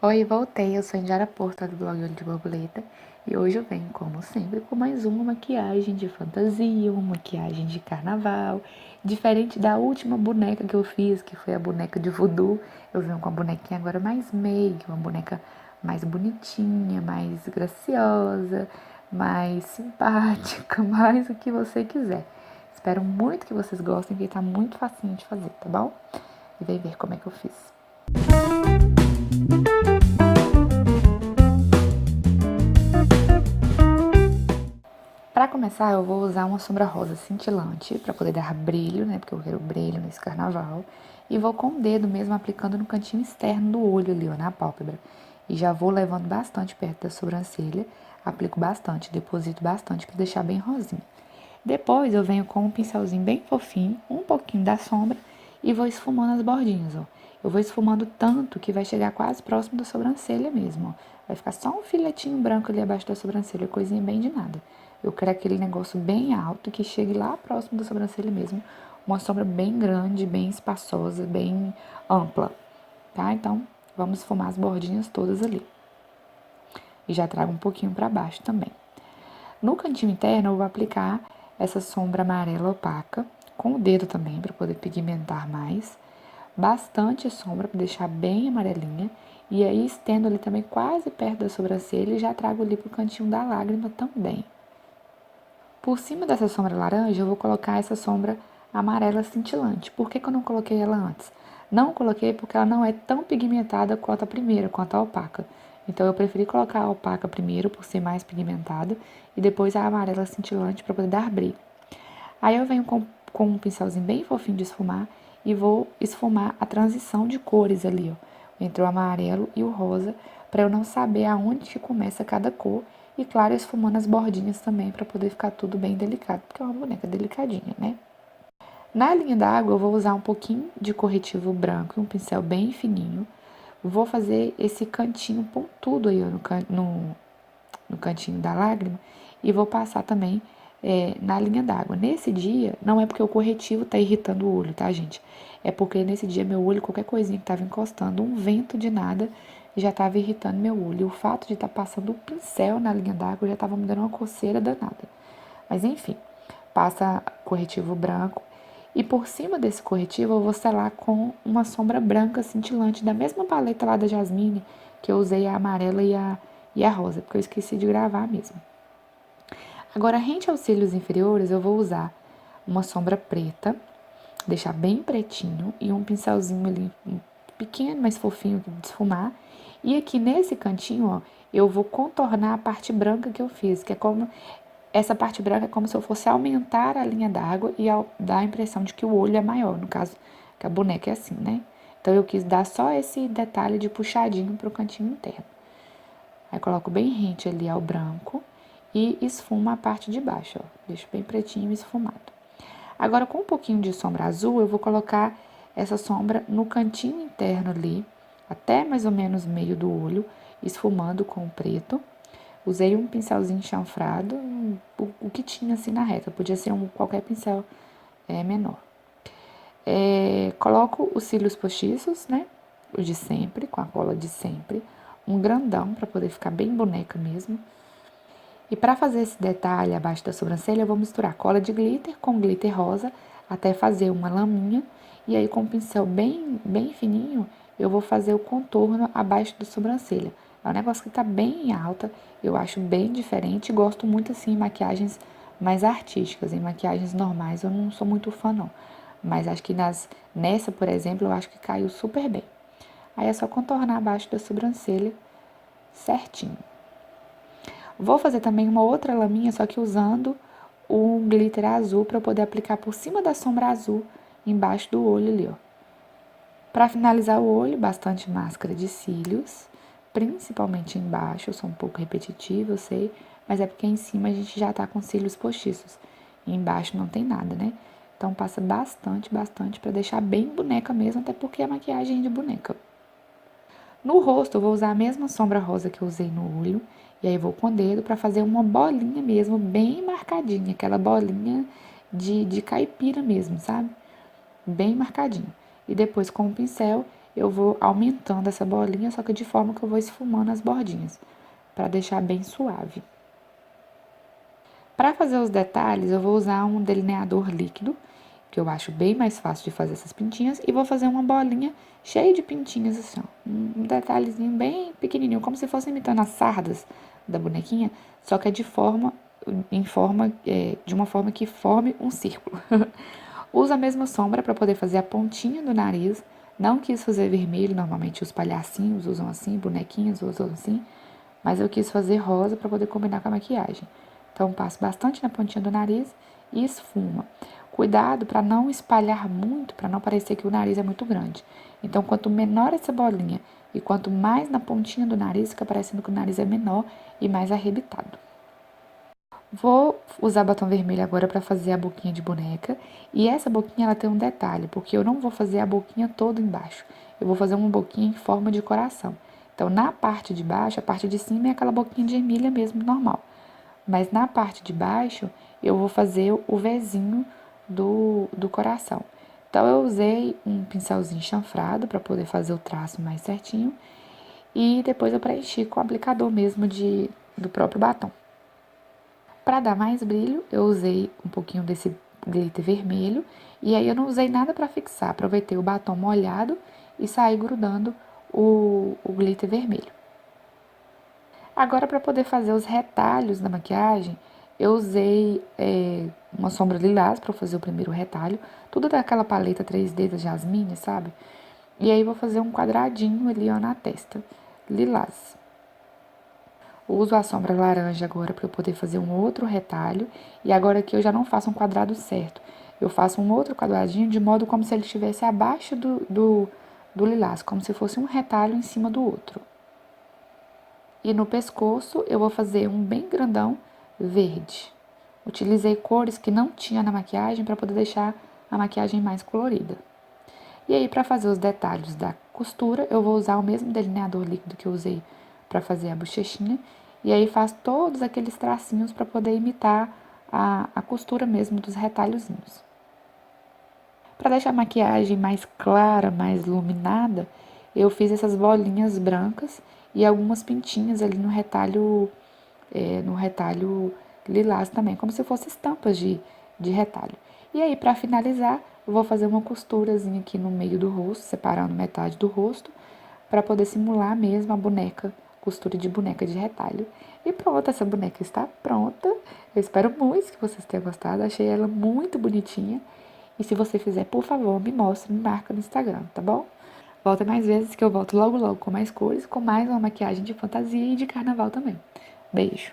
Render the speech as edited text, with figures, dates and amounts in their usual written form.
Oi, voltei, eu sou Indiara Porto, do blog Olho de Borboleta, e hoje eu venho, como sempre, com mais uma maquiagem de fantasia, uma maquiagem de carnaval, diferente da última boneca que eu fiz, que foi a boneca de voodoo. Eu venho com a bonequinha agora mais make, uma boneca mais bonitinha, mais graciosa, mais simpática, mais o que você quiser. Espero muito que vocês gostem, porque tá muito facinho de fazer, tá bom? E vem ver como é que eu fiz. Para começar, eu vou usar uma sombra rosa cintilante para poder dar brilho, né? Porque eu quero brilho nesse carnaval. E vou com o dedo mesmo aplicando no cantinho externo do olho ali, ó, na pálpebra. E já vou levando bastante perto da sobrancelha. Aplico bastante, deposito bastante para deixar bem rosinha. Depois eu venho com um pincelzinho bem fofinho, um pouquinho da sombra e vou esfumando as bordinhas, ó. Eu vou esfumando tanto que vai chegar quase próximo da sobrancelha mesmo, ó. Vai ficar só um filetinho branco ali abaixo da sobrancelha, coisinha bem de nada. Eu quero aquele negócio bem alto que chegue lá próximo da sobrancelha mesmo. Uma sombra bem grande, bem espaçosa, bem ampla, tá? Então, vamos esfumar as bordinhas todas ali. E já trago um pouquinho para baixo também. No cantinho interno, eu vou aplicar essa sombra amarela opaca, com o dedo também, para poder pigmentar mais. Bastante sombra, para deixar bem amarelinha. E aí, estendo ali também quase perto da sobrancelha e já trago ali pro cantinho da lágrima também. Por cima dessa sombra laranja, eu vou colocar essa sombra amarela cintilante. Por que eu não coloquei ela antes? Não coloquei porque ela não é tão pigmentada quanto a primeira, quanto a opaca. Então, eu preferi colocar a opaca primeiro, por ser mais pigmentada, e depois a amarela cintilante para poder dar brilho. Aí eu venho com um pincelzinho bem fofinho de esfumar e vou esfumar a transição de cores ali, ó, entre o amarelo e o rosa, para eu não saber aonde que começa cada cor. E claro, esfumando as bordinhas também, para poder ficar tudo bem delicado, porque é uma boneca delicadinha, né? Na linha d'água, eu vou usar um pouquinho de corretivo branco e um pincel bem fininho. Vou fazer esse cantinho pontudo aí, ó, no cantinho da lágrima, e vou passar também na linha d'água. Nesse dia, não é porque o corretivo tá irritando o olho, tá, gente? É porque nesse dia meu olho, qualquer coisinha que tava encostando, um vento de nada, já tava irritando meu olho. E o fato de estar passando o pincel na linha d'água já tava me dando uma coceira danada. Mas enfim, passa corretivo branco. E por cima desse corretivo eu vou selar com uma sombra branca cintilante da mesma paleta lá da Jasmine, que eu usei a amarela e a rosa, porque eu esqueci de gravar mesmo. Agora, rente aos cílios inferiores, eu vou usar uma sombra preta, deixar bem pretinho, e um pincelzinho ali pequeno, mas fofinho, de esfumar. E aqui nesse cantinho, ó, eu vou contornar a parte branca que eu fiz, que é como... Essa parte branca é como se eu fosse aumentar a linha d'água e dar a impressão de que o olho é maior, no caso, que a boneca é assim, né? Então, eu quis dar só esse detalhe de puxadinho pro cantinho interno. Aí, coloco bem rente ali ao branco e esfumo a parte de baixo, ó. Deixo bem pretinho e esfumado. Agora, com um pouquinho de sombra azul, eu vou colocar essa sombra no cantinho interno ali, até mais ou menos meio do olho, esfumando com o preto. Usei um pincelzinho chanfrado, o que tinha assim na reta, podia ser qualquer pincel menor. Coloco os cílios postiços, né? O de sempre, com a cola de sempre. Um grandão, para poder ficar bem boneca mesmo. E para fazer esse detalhe abaixo da sobrancelha, eu vou misturar cola de glitter com glitter rosa, até fazer uma laminha. E aí, com um pincel bem fininho, eu vou fazer o contorno abaixo da sobrancelha. É um negócio que tá bem alta, eu acho bem diferente. Gosto muito, assim, em maquiagens mais artísticas. Em maquiagens normais, eu não sou muito fã, não. Mas acho que nessa, por exemplo, eu acho que caiu super bem. Aí é só contornar abaixo da sobrancelha certinho. Vou fazer também uma outra laminha, só que usando o glitter azul para poder aplicar por cima da sombra azul, embaixo do olho ali, ó. Para finalizar o olho, bastante máscara de cílios, principalmente embaixo. Eu sou um pouco repetitiva, eu sei, mas é porque em cima a gente já tá com cílios postiços. E embaixo não tem nada, né? Então passa bastante para deixar bem boneca mesmo, até porque a maquiagem é de boneca. No rosto, eu vou usar a mesma sombra rosa que eu usei no olho. E aí, vou com o dedo pra fazer uma bolinha mesmo, bem marcadinha. Aquela bolinha de caipira mesmo, sabe? Bem marcadinha. E depois, com o pincel, eu vou aumentando essa bolinha, só que de forma que eu vou esfumando as bordinhas, para deixar bem suave. Para fazer os detalhes, eu vou usar um delineador líquido, que eu acho bem mais fácil de fazer essas pintinhas, e vou fazer uma bolinha cheia de pintinhas assim, ó. Um detalhezinho bem pequenininho, como se fosse imitando as sardas da bonequinha, só que é de uma forma que forme um círculo. Uso a mesma sombra para poder fazer a pontinha do nariz. Não quis fazer vermelho, normalmente os palhacinhos usam assim, bonequinhos usam assim, mas eu quis fazer rosa para poder combinar com a maquiagem. Então, passo bastante na pontinha do nariz e esfuma. Cuidado para não espalhar muito, para não parecer que o nariz é muito grande. Então, quanto menor essa bolinha e quanto mais na pontinha do nariz, fica parecendo que o nariz é menor e mais arrebitado. Vou usar batom vermelho agora para fazer a boquinha de boneca. E essa boquinha, ela tem um detalhe, porque eu não vou fazer a boquinha toda embaixo. Eu vou fazer uma boquinha em forma de coração. Então, na parte de baixo, a parte de cima é aquela boquinha de Emília mesmo, normal. Mas na parte de baixo, eu vou fazer o Vzinho do coração. Então, eu usei um pincelzinho chanfrado para poder fazer o traço mais certinho. E depois eu preenchi com o aplicador mesmo do próprio batom. Para dar mais brilho, eu usei um pouquinho desse glitter vermelho. E aí eu não usei nada para fixar. Aproveitei o batom molhado e saí grudando o glitter vermelho. Agora, para poder fazer os retalhos da maquiagem, eu usei uma sombra lilás para fazer o primeiro retalho. Tudo daquela paleta 3D da Jasmine, sabe? E aí, vou fazer um quadradinho ali, ó, na testa, lilás. Uso a sombra laranja agora para eu poder fazer um outro retalho. E agora aqui eu já não faço um quadrado certo. Eu faço um outro quadradinho de modo como se ele estivesse abaixo do lilás, como se fosse um retalho em cima do outro. E no pescoço eu vou fazer um bem grandão verde. Utilizei cores que não tinha na maquiagem para poder deixar a maquiagem mais colorida. E aí, para fazer os detalhes da costura, eu vou usar o mesmo delineador líquido que eu usei para fazer a bochechinha. E aí, faço todos aqueles tracinhos para poder imitar a costura mesmo dos retalhozinhos. Para deixar a maquiagem mais clara, mais iluminada, eu fiz essas bolinhas brancas e algumas pintinhas ali no retalho lilás também, como se fossem estampas de retalho. E aí, para finalizar, eu vou fazer uma costurazinha aqui no meio do rosto, separando metade do rosto, para poder simular mesmo a boneca, costura de boneca de retalho. E pronto, essa boneca está pronta. Eu espero muito que vocês tenham gostado, achei ela muito bonitinha. E se você fizer, por favor, me mostre, me marca no Instagram, tá bom? Volta mais vezes que eu volto logo logo com mais cores, com mais uma maquiagem de fantasia e de carnaval também. Beijo!